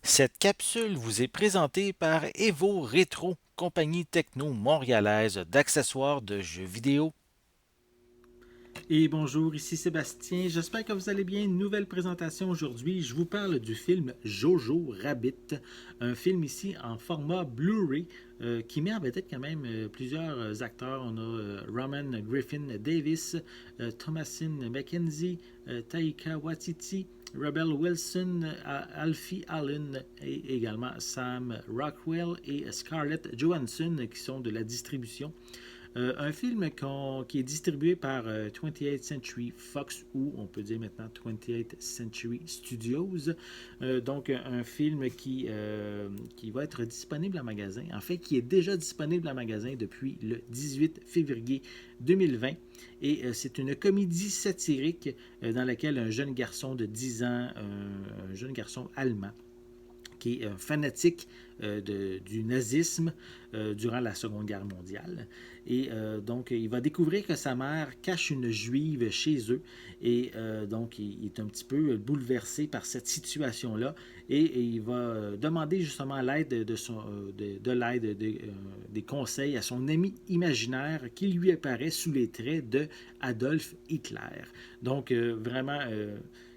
Cette capsule vous est présentée par Evo Rétro, compagnie techno montréalaise d'accessoires de jeux vidéo. Et bonjour, ici Sébastien. J'espère que vous allez bien. Une nouvelle présentation aujourd'hui. Je vous parle du film Jojo Rabbit, un film ici en format Blu-ray qui met en vedette quand même plusieurs acteurs. On a Roman Griffin Davis, Thomasin McKenzie, Taika Waititi, Rebel Wilson, Alfie Allen et également Sam Rockwell et Scarlett Johansson qui sont de la distribution. Un film qui est distribué par 28th Century Fox ou on peut dire maintenant 28th Century Studios. Donc un film qui va être disponible en magasin. En fait, qui est déjà disponible en magasin depuis le 18 février 2020. Et c'est une comédie satirique dans laquelle un jeune garçon de 10 ans, un jeune garçon allemand, qui est un fanatique du nazisme durant la Seconde Guerre mondiale. Et donc, il va découvrir que sa mère cache une juive chez eux. Et donc, il est un petit peu bouleversé par cette situation-là. Et il va demander justement l'aide de l'aide des conseils à son ami imaginaire qui lui apparaît sous les traits de Adolf Hitler. Donc, vraiment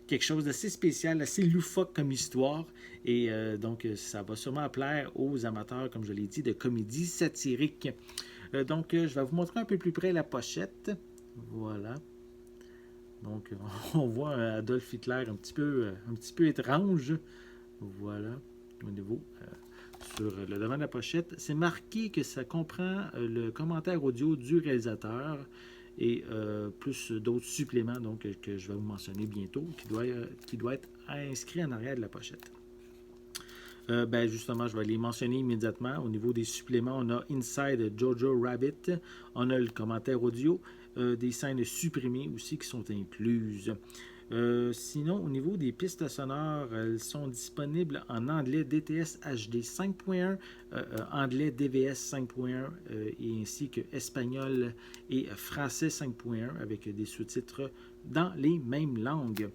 quelque chose d'assez spécial, assez loufoque comme histoire. Et donc, ça va sûrement plaire aux amateurs, comme je l'ai dit, de comédie satirique. Donc, je vais vous montrer un peu plus près la pochette. Voilà. Donc, on voit Adolf Hitler un petit peu étrange. Voilà. Au niveau sur le devant de la pochette, c'est marqué que ça comprend le commentaire audio du réalisateur et plus d'autres suppléments donc, que je vais vous mentionner bientôt, qui doit être inscrit en arrière de la pochette. Ben justement, je vais les mentionner immédiatement. Au niveau des suppléments, on a Inside Jojo Rabbit, on a le commentaire audio, des scènes supprimées aussi qui sont incluses. Sinon, au niveau des pistes sonores, elles sont disponibles en anglais DTS HD 5.1, anglais DVS 5.1 et ainsi que espagnol et français 5.1 avec des sous-titres dans les mêmes langues.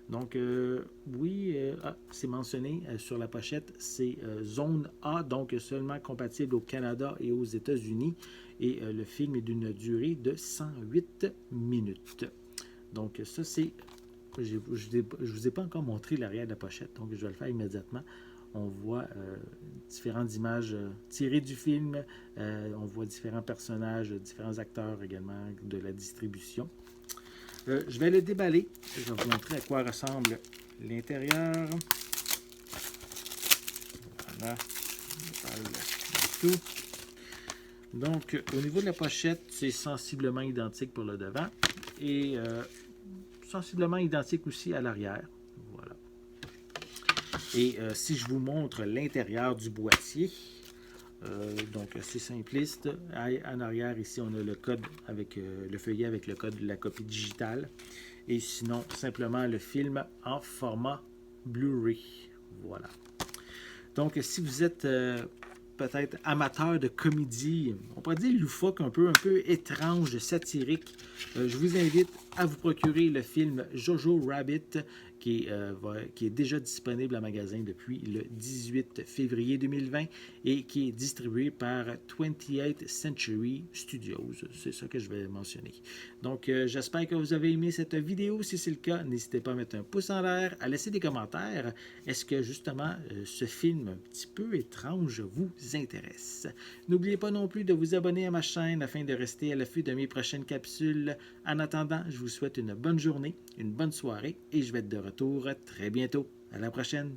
Donc, oui, c'est mentionné sur la pochette, c'est zone A, donc seulement compatible au Canada et aux États-Unis. Et le film est d'une durée de 108 minutes. Donc, ça, c'est. Je ne vous ai pas encore montré l'arrière de la pochette, donc je vais le faire immédiatement. On voit différentes images tirées du film. On voit différents personnages, différents acteurs également de la distribution. Je vais le déballer. Je vais vous montrer à quoi ressemble l'intérieur. Voilà. Tout. Donc, au niveau de la pochette, c'est sensiblement identique pour le devant et sensiblement identique aussi à l'arrière. Voilà. Et si je vous montre l'intérieur du boîtier, donc c'est simpliste. En arrière, ici, on a le code avec le feuillet avec le code de la copie digitale. Et sinon, simplement le film en format Blu-ray. Voilà. Donc, si vous êtes peut-être amateur de comédie, on pourrait dire loufoque, un peu étrange, satirique, je vous invite à vous procurer le film Jojo Rabbit qui est déjà disponible en magasin depuis le 18 février 2020 et qui est distribué par 28th Century Studios. C'est ça que je vais mentionner. Donc, j'espère que vous avez aimé cette vidéo. Si c'est le cas, n'hésitez pas à mettre un pouce en l'air, à laisser des commentaires. Est-ce que justement ce film un petit peu étrange vous intéresse? N'oubliez pas non plus de vous abonner à ma chaîne afin de rester à l'affût de mes prochaines capsules. En attendant, je vous souhaite une bonne journée, une bonne soirée et je vais être de retour très bientôt. À la prochaine!